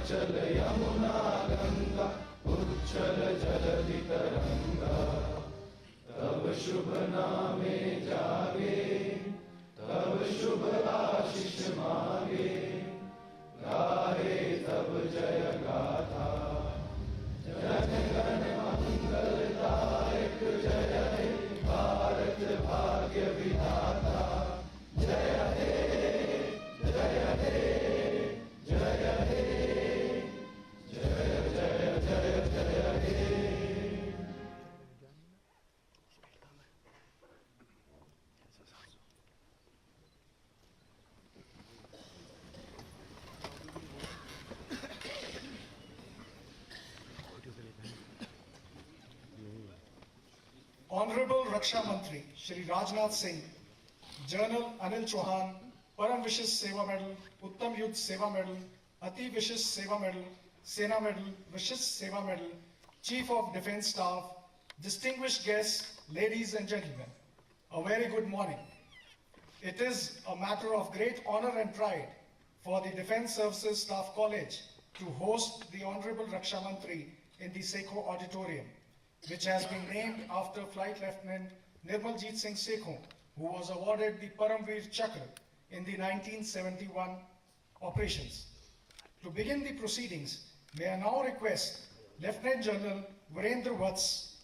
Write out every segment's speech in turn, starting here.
हिमाचल यमुना गंगा उच्छल जलधि तरंगा तब शुभ नामे जागे तब शुभ आशीष मांगे गाहे तब जय गाथा जन गण मंगलदायक जय हे भारत भाग्य विधाता जय हे जय हे जय हे जय जय जय जय हे। Honorable Raksha Mantri Shri Rajnath Singh, General Anil Chauhan, Param Vishish Seva Medal, Uttam Yudh Seva Medal, Ati Vishish Seva Medal, Sena Medal, Vishish Seva Medal, Chief of Defence Staff, distinguished guests, ladies and gentlemen, a very good morning. It is a matter of great honor and pride for the Defence Services Staff College to host the Honorable Raksha Mantri in the Sekho Auditorium, which has been named after Flight Lieutenant Nirmaljeet Singh Sekho, who was awarded the Paramveer Chakra in the 1971 operations. To begin the proceedings, may I now request Lieutenant General Virendra Vats,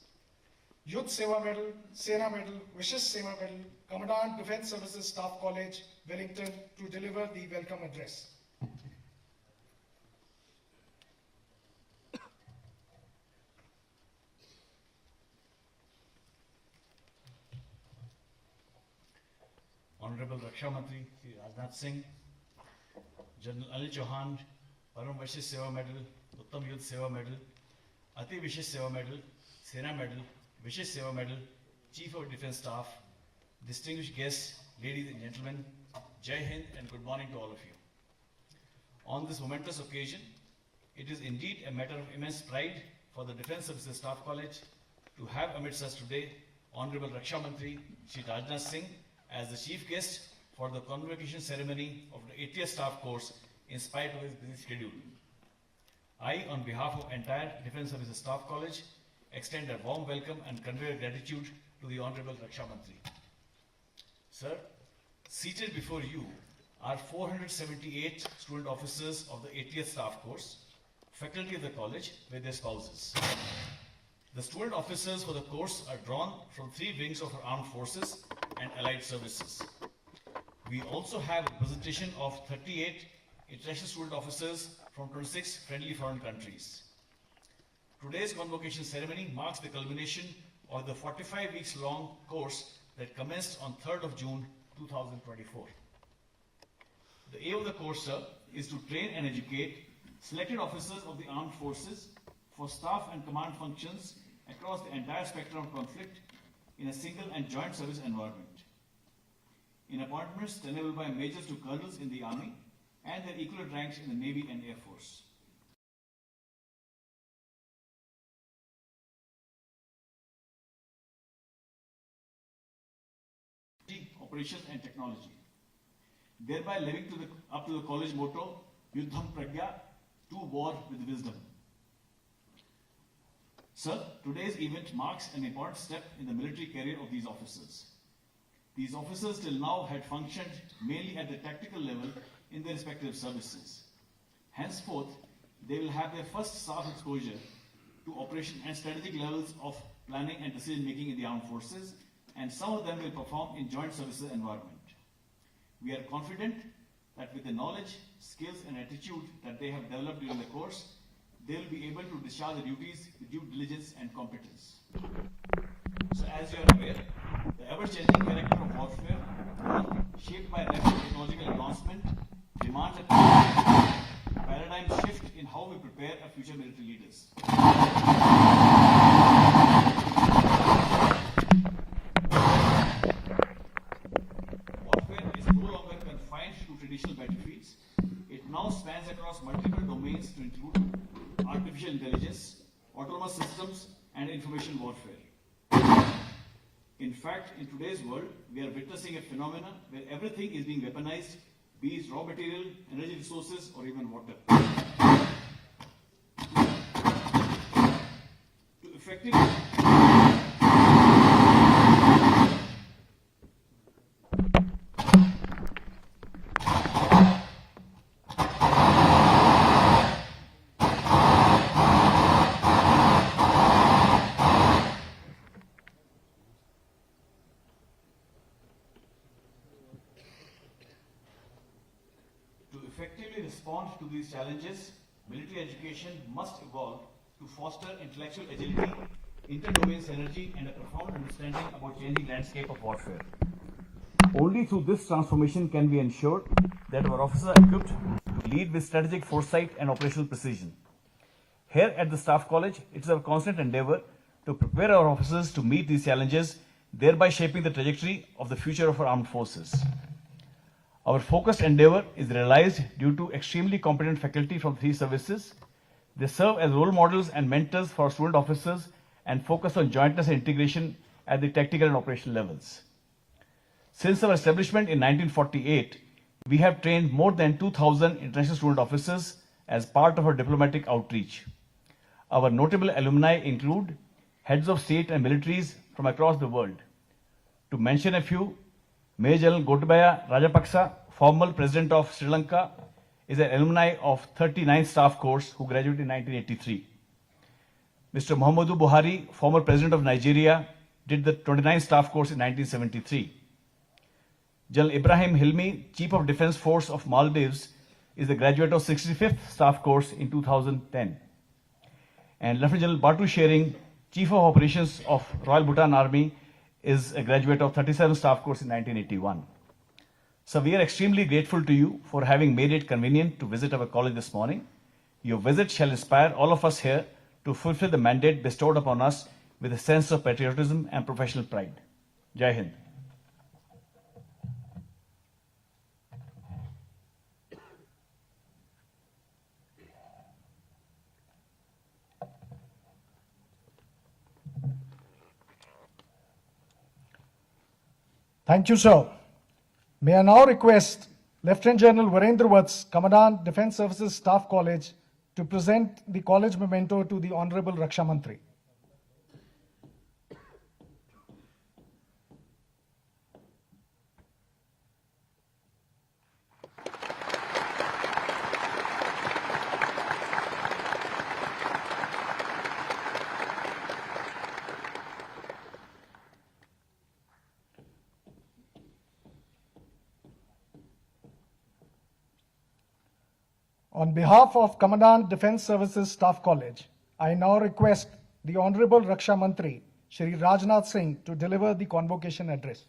Yudh Seva Medal, Sena Medal, Vishish Seva Medal, Commandant Defence Services Staff College, Wellington, to deliver the welcome address. Honorable Raksha Mantri Shri Rajnath Singh, General Anil Chauhan, Param Vishish Seva Medal, Uttam Yudh Seva Medal, Ati Vishish Seva Medal, Sena Medal, Vishish Seva Medal, Chief of Defence Staff, distinguished guests, ladies and gentlemen, Jai Hind and good morning to all of you. On this momentous occasion, it is indeed a matter of immense pride for the Defence Services Staff College to have amidst us today Honorable Raksha Mantri Shri Rajnath Singh as the chief guest for the convocation ceremony of the 80th staff course in spite of his busy schedule. I, on behalf of entire Defence Services Staff College, extend a warm welcome and convey gratitude to the Honorable Raksha Mantri. Sir, seated before you are 478 student officers of the 80th staff course, faculty of the college with their spouses. The student officers for the course are drawn from 3 wings of our armed forces and allied services. We also have representation of 38 international student officers from 26 friendly foreign countries. Today's convocation ceremony marks the culmination of the 45 weeks long course that commenced on 3rd of June 2024. The aim of the course, sir, is to train and educate selected officers of the armed forces for staff and command functions across the entire spectrum of conflict in a single and joint service environment. In appointments tenable by majors to colonels in the army and their equivalent ranks in the Navy and Air Force. Operations and technology, thereby living up to the college motto, Yuddham Pragya, to war with wisdom. Sir, today's event marks an important step in the military career of these officers. These officers till now had functioned mainly at the tactical level in their respective services. Henceforth, they will have their first staff exposure to operation and strategic levels of planning and decision making in the armed forces, and some of them will perform in joint services environment. We are confident that with the knowledge, skills and attitude that they have developed during the course, they will be able to discharge the duties with due diligence and competence. So as you are aware, the ever-changing character of warfare, shaped by rapid technological advancement, demands a paradigm shift in how we prepare our future military leaders. Warfare is no longer confined to traditional battlefields. It now spans across multiple domains to include artificial intelligence, autonomous systems, and information warfare. In fact, in today's world, we are witnessing a phenomenon where everything is being weaponized, be it raw material, energy resources, or even water. effectively respond to these challenges, military education must evolve to foster intellectual agility, inter-domain synergy, and a profound understanding about changing landscape of warfare. Only through this transformation can we ensure that our officers are equipped to lead with strategic foresight and operational precision. Here at the Staff College, it is our constant endeavor to prepare our officers to meet these challenges, thereby shaping the trajectory of the future of our armed forces. Our focused endeavor is realized due to extremely competent faculty from three services. They serve as role models and mentors for student officers and focus on jointness and integration at the tactical and operational levels. Since our establishment in 1948, we have trained more than 2,000 international student officers as part of our diplomatic outreach. Our notable alumni include heads of state and militaries from across the world. To mention a few, Major General Gotabaya Rajapaksa, former President of Sri Lanka, is an alumni of 39th Staff Course who graduated in 1983. Mr. Muhammadu Buhari, former President of Nigeria, did the 29th Staff Course in 1973. General Ibrahim Hilmi, Chief of Defence Force of Maldives, is a graduate of 65th Staff Course in 2010. And Lieutenant General Batu Shering, Chief of Operations of Royal Bhutan Army, is a graduate of 37th Staff Course in 1981. So we are extremely grateful to you for having made it convenient to visit our college this morning. Your visit shall inspire all of us here to fulfill the mandate bestowed upon us with a sense of patriotism and professional pride. Jai Hind. Thank you, sir. May I now request Lieutenant General Virendra Vats, Commandant Defence Services Staff College, to present the college memento to the Honorable Raksha Mantri. On behalf of Commandant Defence Services Staff College, I now request the Honorable Raksha Mantri Shri Rajnath Singh to deliver the convocation address.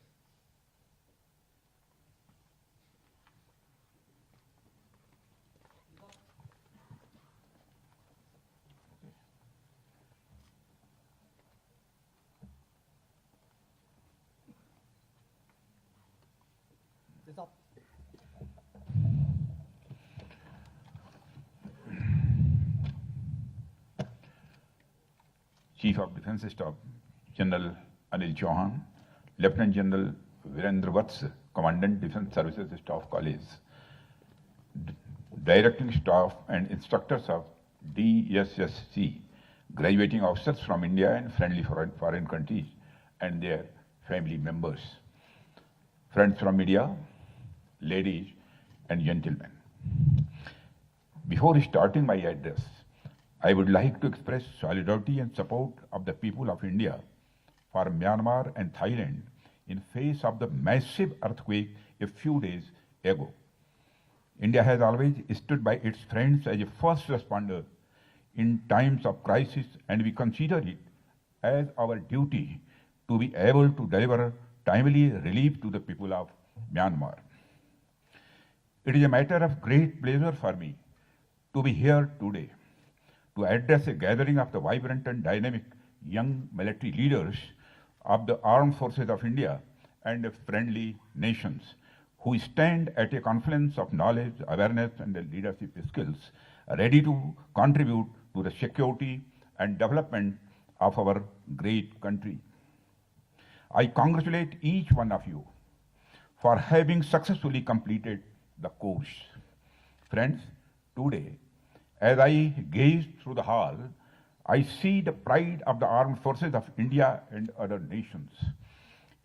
Chief of Defence Staff General Anil Chauhan, Lieutenant General Virendra Vats, Commandant Defence Services Staff College, Directing Staff and Instructors of DSSC, graduating officers from India and friendly foreign countries and their family members, friends from media, ladies and gentlemen. Before starting my address, I would like to express solidarity and support of the people of India for Myanmar and Thailand in face of the massive earthquake a few days ago. India has always stood by its friends as a first responder in times of crisis, and we consider it as our duty to be able to deliver timely relief to the people of Myanmar. It is a matter of great pleasure for me to be here today to address a gathering of the vibrant and dynamic young military leaders of the armed forces of India and friendly nations who stand at a confluence of knowledge, awareness and leadership skills, ready to contribute to the security and development of our great country. I congratulate each one of you for having successfully completed the course. Friends, today, as I gazed through the hall, I see the pride of the armed forces of India and other nations.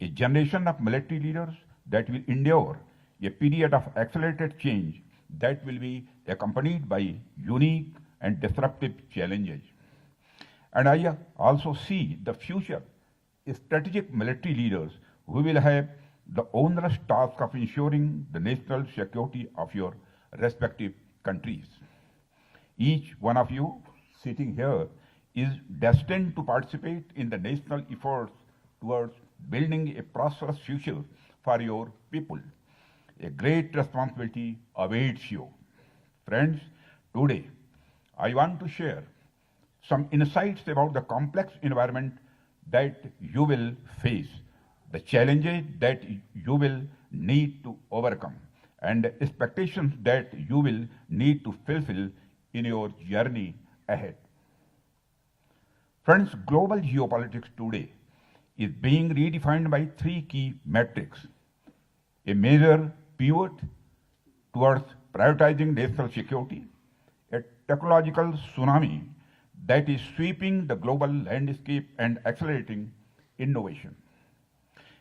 A generation of military leaders that will endure a period of accelerated change that will be accompanied by unique and disruptive challenges. And I also see the future strategic military leaders who will have the onerous task of ensuring the national security of your respective countries. Each one of you sitting here is destined to participate in the national efforts towards building a prosperous future for your people. A great responsibility awaits you. Friends, today I want to share some insights about the complex environment that you will face, the challenges that you will need to overcome, and the expectations that you will need to fulfill in your journey ahead. Friends, global geopolitics today is being redefined by three key metrics: a major pivot towards prioritizing national security, a technological tsunami that is sweeping the global landscape and accelerating innovation.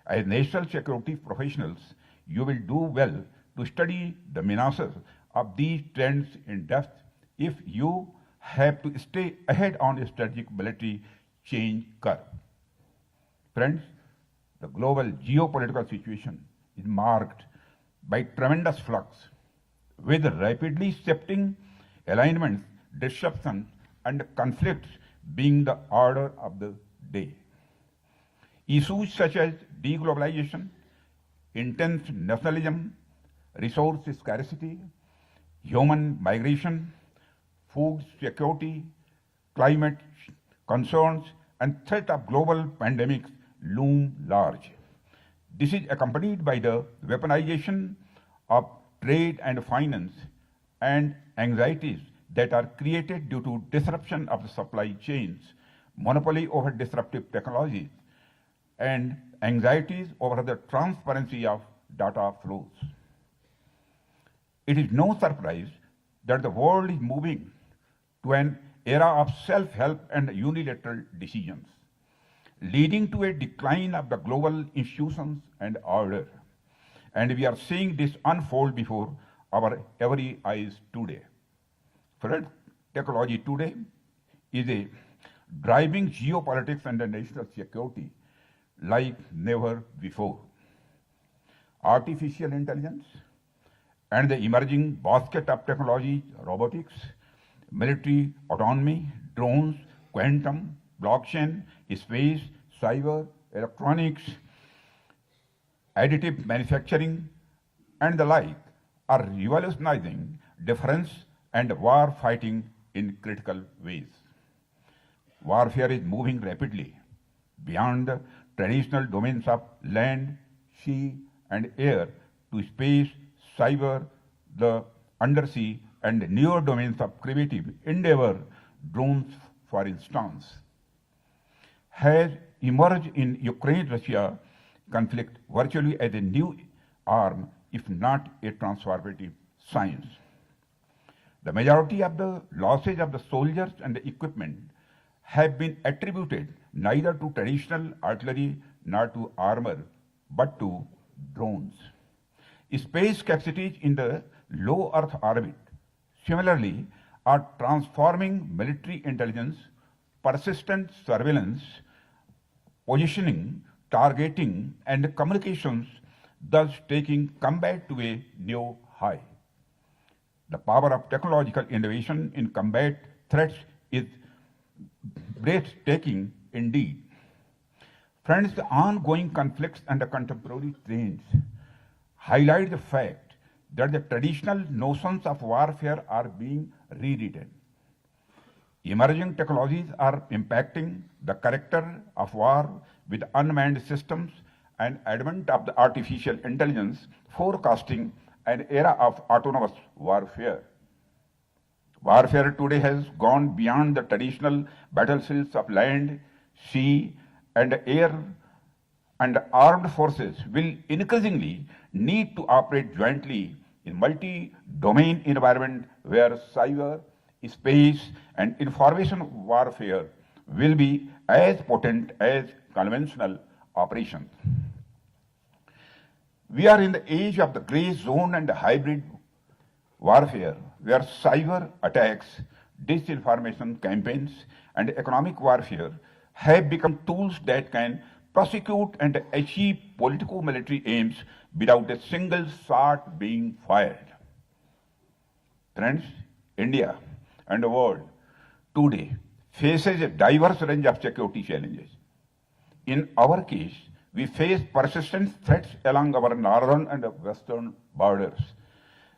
As national security professionals, you will do well to study the menaces of these trends in depth if you have to stay ahead on a strategic military change curve. Friends, the global geopolitical situation is marked by tremendous flux, with rapidly shifting alignments, disruptions, and conflicts being the order of the day. Issues such as deglobalization, intense nationalism, resource scarcity, human migration, food security, climate concerns, and threat of global pandemics loom large. This is accompanied by the weaponization of trade and finance and anxieties that are created due to disruption of the supply chains, monopoly over disruptive technologies, and anxieties over the transparency of data flows. It is no surprise that the world is moving to an era of self-help and unilateral decisions, leading to a decline of the global institutions and order. And we are seeing this unfold before our very eyes today. Friends, technology today is a driving geopolitics and national security like never before. Artificial intelligence and the emerging basket of technologies, robotics, military autonomy, drones, quantum, blockchain, space, cyber, electronics, additive manufacturing, and the like are revolutionizing defense and war fighting in critical ways. Warfare is moving rapidly beyond the traditional domains of land, sea, and air to space, cyber, the undersea, and newer domains of creative endeavor. Drones, for instance, has emerged in Ukraine-Russia conflict virtually as a new arm, if not a transformative science. The majority of the losses of the soldiers and the equipment have been attributed neither to traditional artillery nor to armor, but to drones. Space capacities in the low Earth orbit, similarly, are transforming military intelligence, persistent surveillance, positioning, targeting, and communications, thus taking combat to a new high. The power of technological innovation in combat threats is breathtaking indeed. Friends, the ongoing conflicts and the contemporary trends highlight the fact that the traditional notions of warfare are being rewritten. Emerging technologies are impacting the character of war with unmanned systems and advent of the artificial intelligence forecasting an era of autonomous warfare. Warfare today has gone beyond the traditional battlefields of land, sea, and air, and armed forces will increasingly need to operate jointly in multi-domain environment where cyber, space, and information warfare will be as potent as conventional operations. We are in the age of the gray zone and hybrid warfare, where cyber attacks, disinformation campaigns, and economic warfare have become tools that can prosecute and achieve politico-military aims without a single shot being fired. Friends, India and the world today faces a diverse range of security challenges. In our case, we face persistent threats along our northern and western borders.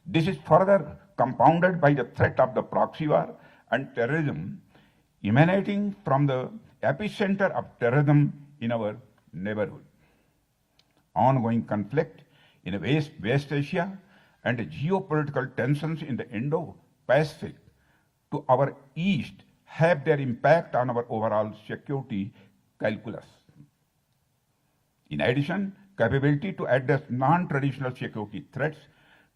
This is further compounded by the threat of the proxy war and terrorism emanating from the epicenter of terrorism in our neighborhood. Ongoing conflict in West Asia and geopolitical tensions in the Indo-Pacific to our east have their impact on our overall security calculus. In addition, capability to address non-traditional security threats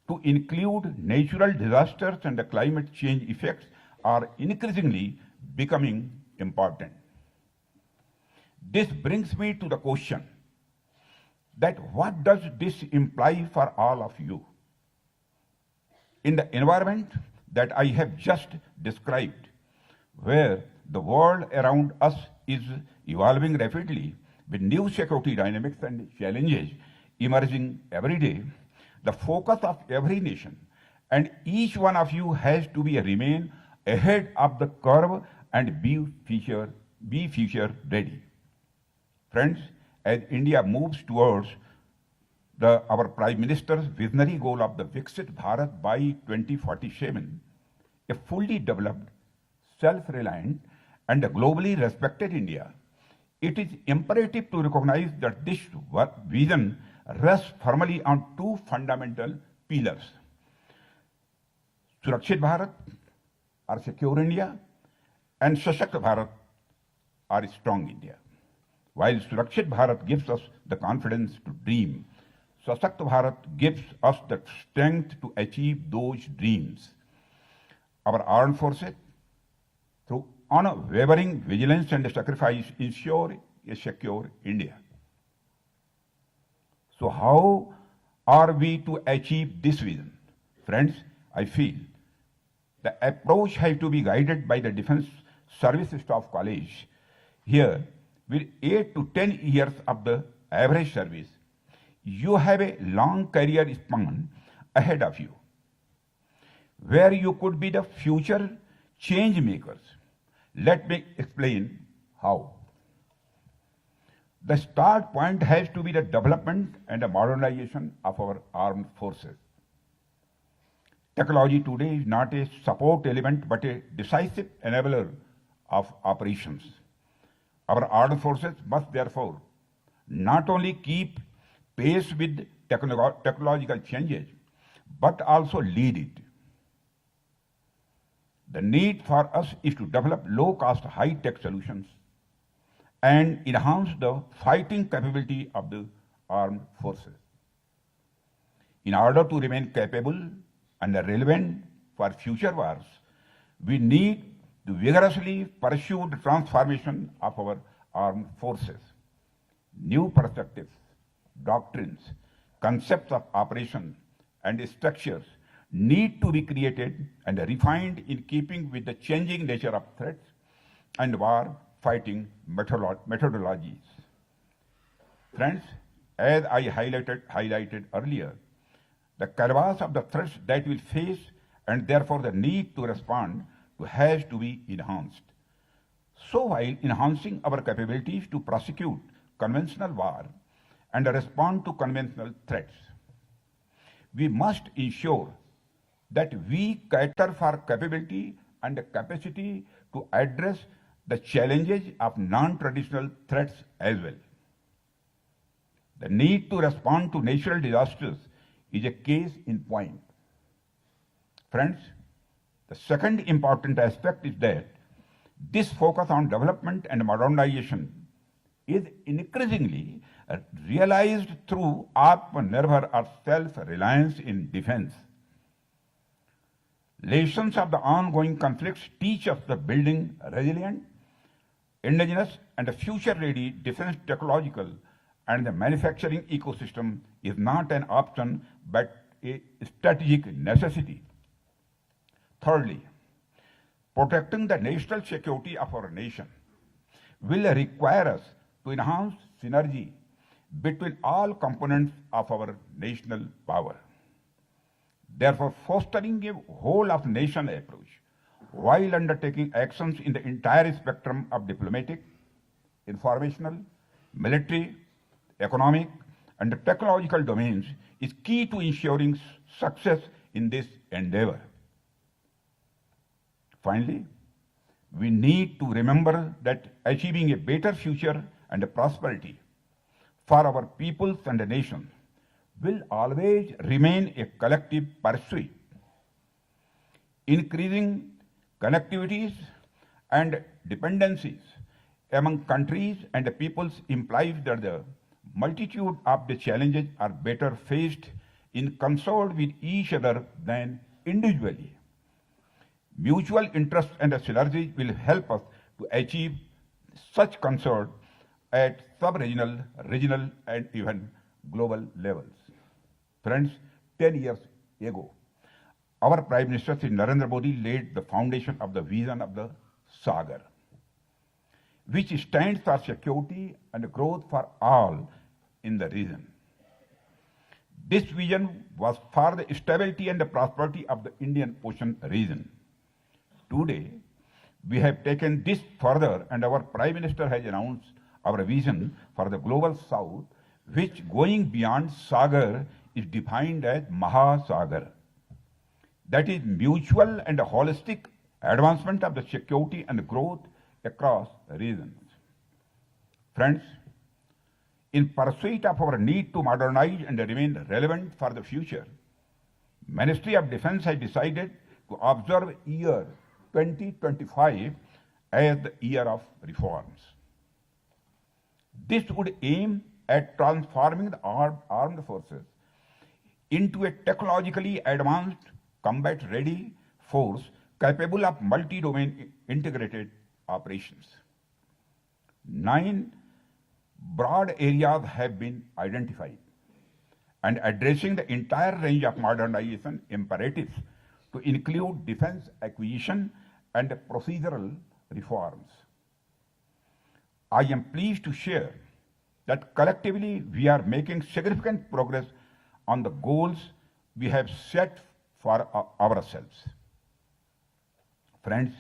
to include natural disasters and the climate change effects are increasingly becoming important. This brings me to the question that what does this imply for all of you? In the environment that I have just described, where the world around us is evolving rapidly with new security dynamics and challenges emerging every day, the focus of every nation and each one of you has to remain ahead of the curve and be future ready. Friends, as India moves towards our Prime Minister's visionary goal of the Viksit Bharat by 2047, a fully developed, self-reliant and globally respected India, it is imperative to recognize that this vision rests firmly on two fundamental pillars. Surakshit Bharat, or secure India, and Sashakt Bharat, or strong India. While Surakshit Bharat gives us the confidence to dream, Sashakt Bharat gives us the strength to achieve those dreams. Our armed forces, through unwavering vigilance and sacrifice, ensure a secure India. So how are we to achieve this vision? Friends, I feel the approach has to be guided by the Defense Service Staff College. Here, with 8 to 10 years of the average service, you have a long career span ahead of you, where you could be the future change makers. Let me explain how. The start point has to be the development and the modernization of our armed forces. Technology today is not a support element but a decisive enabler of operations. Our armed forces must therefore not only keep pace with technological changes, but also lead it. The need for us is to develop low-cost, high-tech solutions and enhance the fighting capability of the armed forces. In order to remain capable and relevant for future wars, we need to vigorously pursue the transformation of our armed forces. New perspectives, doctrines, concepts of operation, and structures need to be created and refined in keeping with the changing nature of threats and war fighting methodologies. Friends, as I highlighted earlier, the canvas of the threats that we face and therefore the need to respond to has to be enhanced. So while enhancing our capabilities to prosecute conventional war and respond to conventional threats, we must ensure that we cater for capability and capacity to address the challenges of non-traditional threats as well. The need to respond to natural disasters is a case in point. Friends, the second important aspect is that this focus on development and modernization is increasingly realized through Atmanirbhar or self-reliance in defense. Lessons of the ongoing conflicts teach us that building resilient, indigenous, and future-ready defense technological and the manufacturing ecosystem is not an option but a strategic necessity. Thirdly, protecting the national security of our nation will require us to enhance synergy between all components of our national power. Therefore, fostering a whole-of-nation approach while undertaking actions in the entire spectrum of diplomatic, informational, military, economic, and technological domains is key to ensuring success in this endeavor. Finally, we need to remember that achieving a better future and a prosperity for our peoples and the nation will always remain a collective pursuit. Increasing connectivities and dependencies among countries and the peoples implies that the multitude of the challenges are better faced in concert with each other than individually. Mutual interest and synergy will help us to achieve such concert at sub-regional, regional, and even global levels. Friends, 10 years ago, our Prime Minister Sri Narendra Modi laid the foundation of the vision of the Sagar, which stands for security and growth for all in the region. This vision was for the stability and the prosperity of the Indian Ocean region. Today, we have taken this further and our Prime Minister has announced our vision for the global South, which going beyond Sagar is defined as Mahasagar. That is mutual and holistic advancement of the security and growth across regions. Friends, in pursuit of our need to modernize and remain relevant for the future, Ministry of Defense has decided to observe year 2025 as the year of reforms. This would aim at transforming the armed forces into a technologically advanced, combat-ready force capable of multi-domain integrated operations. 9 broad areas have been identified, and addressing the entire range of modernization imperatives to include defense acquisition and procedural reforms. I am pleased to share that collectively we are making significant progress on the goals we have set for ourselves. Friends,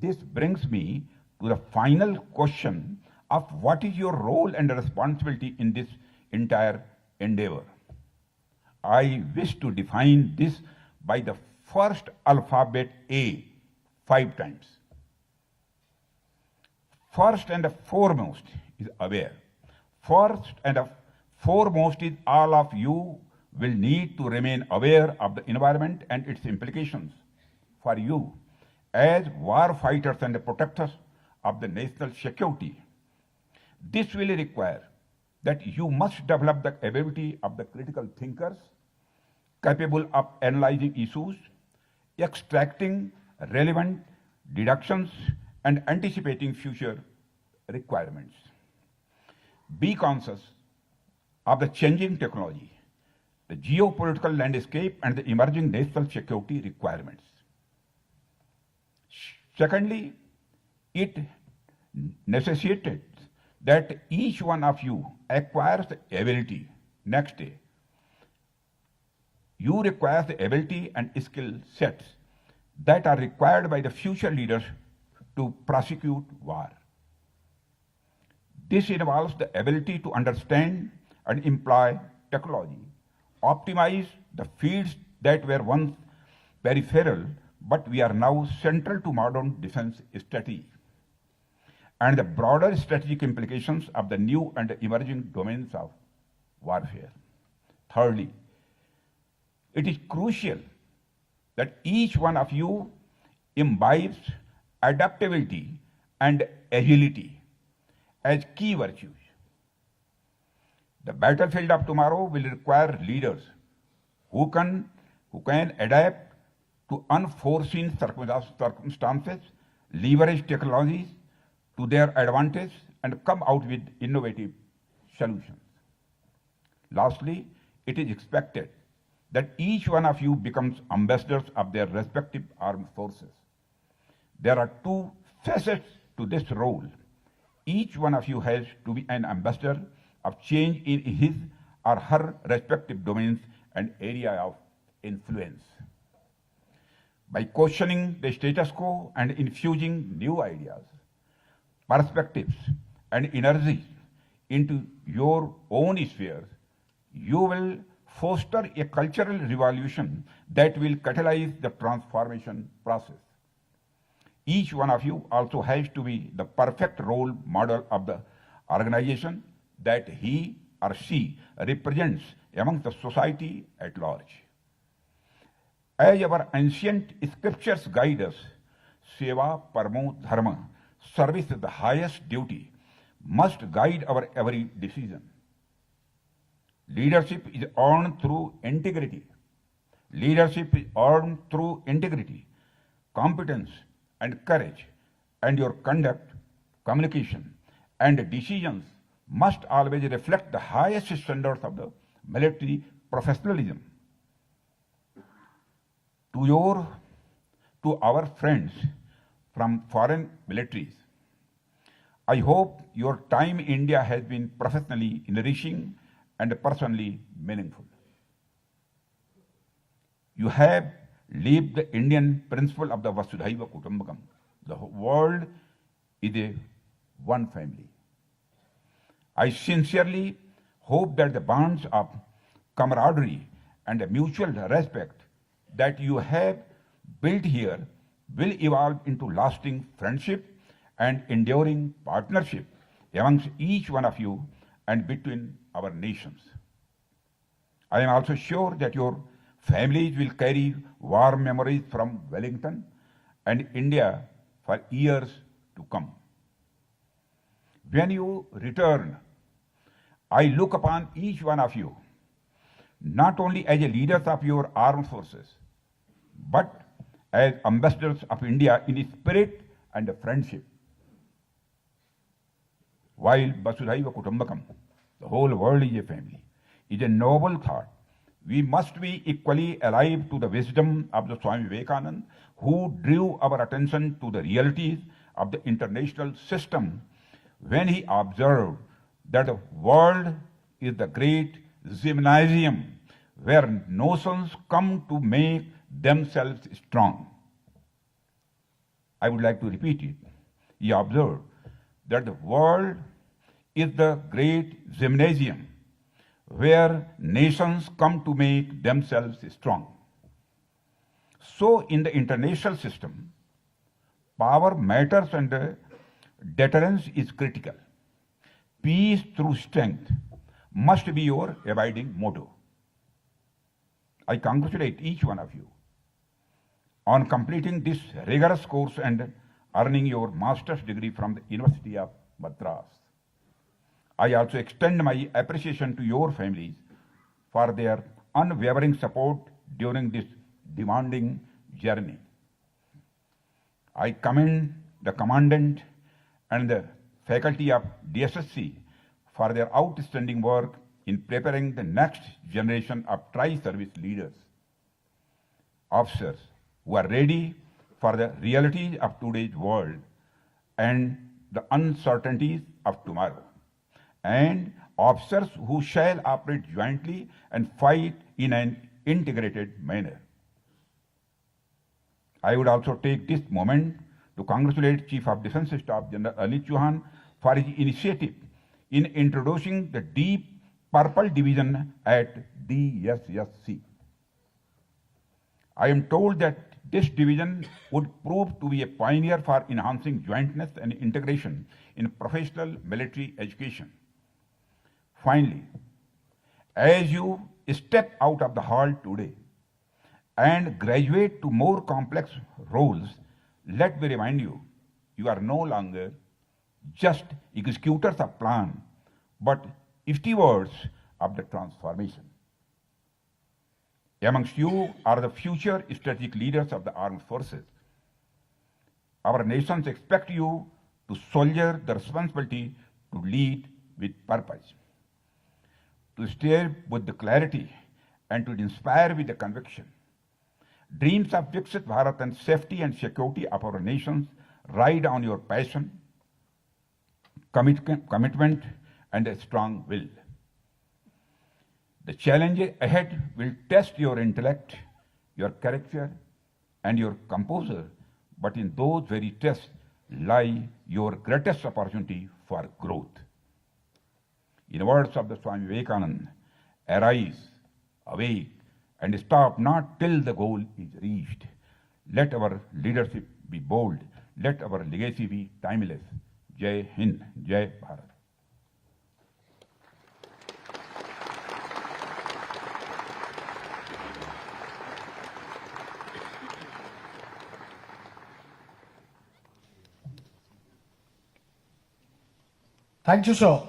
this brings me to the final question of what is your role and responsibility in this entire endeavor. I wish to define this by the first alphabet A 5 times. First and foremost is aware. First and foremost is all of you will need to remain aware of the environment and its implications for you as war fighters and protectors of the national security. This will require that you must develop the ability of the critical thinkers capable of analyzing issues, extracting relevant deductions, and anticipating future requirements. Be conscious of the changing technology, the geopolitical landscape, and the emerging national security requirements. Secondly, it necessitates that each one of you acquires the ability. Next day, you require the ability and skill sets that are required by the future leaders to prosecute war. This involves the ability to understand and employ technology, optimize the fields that were once peripheral but we are now central to modern defense strategy, and the broader strategic implications of the new and emerging domains of warfare. Thirdly, it is crucial that each one of you imbibes adaptability and agility as key virtues. The battlefield of tomorrow will require leaders who can adapt to unforeseen circumstances, leverage technologies to their advantage, and come out with innovative solutions. Lastly, it is expected that each one of you becomes ambassadors of their respective armed forces. There are two facets to this role. Each one of you has to be an ambassador of change in his or her respective domains and area of influence. By questioning the status quo and infusing new ideas, perspectives, and energies into your own spheres, you will foster a cultural revolution that will catalyze the transformation process. Each one of you also has to be the perfect role model of the organization that he or she represents among the society at large. As our ancient scriptures guide us, Seva Paramo Dharma, service is the highest duty, must guide our every decision. Leadership is earned through integrity. Leadership is earned through integrity, competence, and courage, and your conduct, communication, and decisions must always reflect the highest standards of the military professionalism. To our friends from foreign militaries, I hope your time in India has been professionally enriching and personally meaningful. You have lived the Indian principle of the Vasudhaiva Kutumbakam. The world is a one family. I sincerely hope that the bonds of camaraderie and mutual respect that you have built here will evolve into lasting friendship and enduring partnership amongst each one of you and between our nations. I am also sure that your families will carry warm memories from Wellington and India for years to come. When you return, I look upon each one of you not only as a leaders of your armed forces, but as ambassadors of India in spirit and friendship. While Vasudhaiva Kutumbakam, the whole world is a family, is a noble thought, we must be equally alive to the wisdom of the Swami Vivekananda, who drew our attention to the realities of the international system when he observed that the world is the great gymnasium where notions come to make themselves strong. I would like to repeat it. He observed that the world is the great gymnasium where nations come to make themselves strong. So in the international system, power matters and deterrence is critical. Peace through strength must be your abiding motto. I congratulate each one of you on completing this rigorous course and earning your master's degree from the University of Madras. I also extend my appreciation to your families for their unwavering support during this demanding journey. I commend the Commandant and the faculty of DSSC for their outstanding work in preparing the next generation of tri-service leaders, officers who are ready for the realities of today's world and the uncertainties of tomorrow, and officers who shall operate jointly and fight in an integrated manner. I would also take this moment to congratulate Chief of Defence Staff General Anil Chauhan for his initiative in introducing the Deep Purple Division at DSSC. I am told that this division would prove to be a pioneer for enhancing jointness and integration in professional military education. Finally, as you step out of the hall today and graduate to more complex roles, let me remind you, you are no longer just executors of plan, but stewards of the transformation. Amongst you are the future strategic leaders of the armed forces. Our nations expect you to shoulder the responsibility to lead with purpose, to steer with the clarity, and to inspire with the conviction. Dreams of Viksit Bharat and safety and security of our nations ride on your passion, commitment, and a strong will. The challenge ahead will test your intellect, your character, and your composure, but in those very tests lie your greatest opportunity for growth. In words of the Swami Vivekananda, arise, awake, and stop not till the goal is reached. Let our leadership be bold. Let our legacy be timeless. Jai Hind, Jai Bharat. Thank you, sir.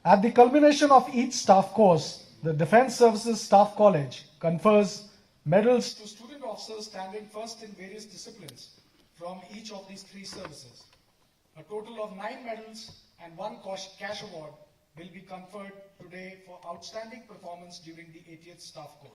At the culmination of each staff course, the Defence Services Staff College confers medals to student officers standing first in various disciplines from each of these three services. A total of 9 medals and 1 cash award will be conferred today for outstanding performance during the 80th staff course.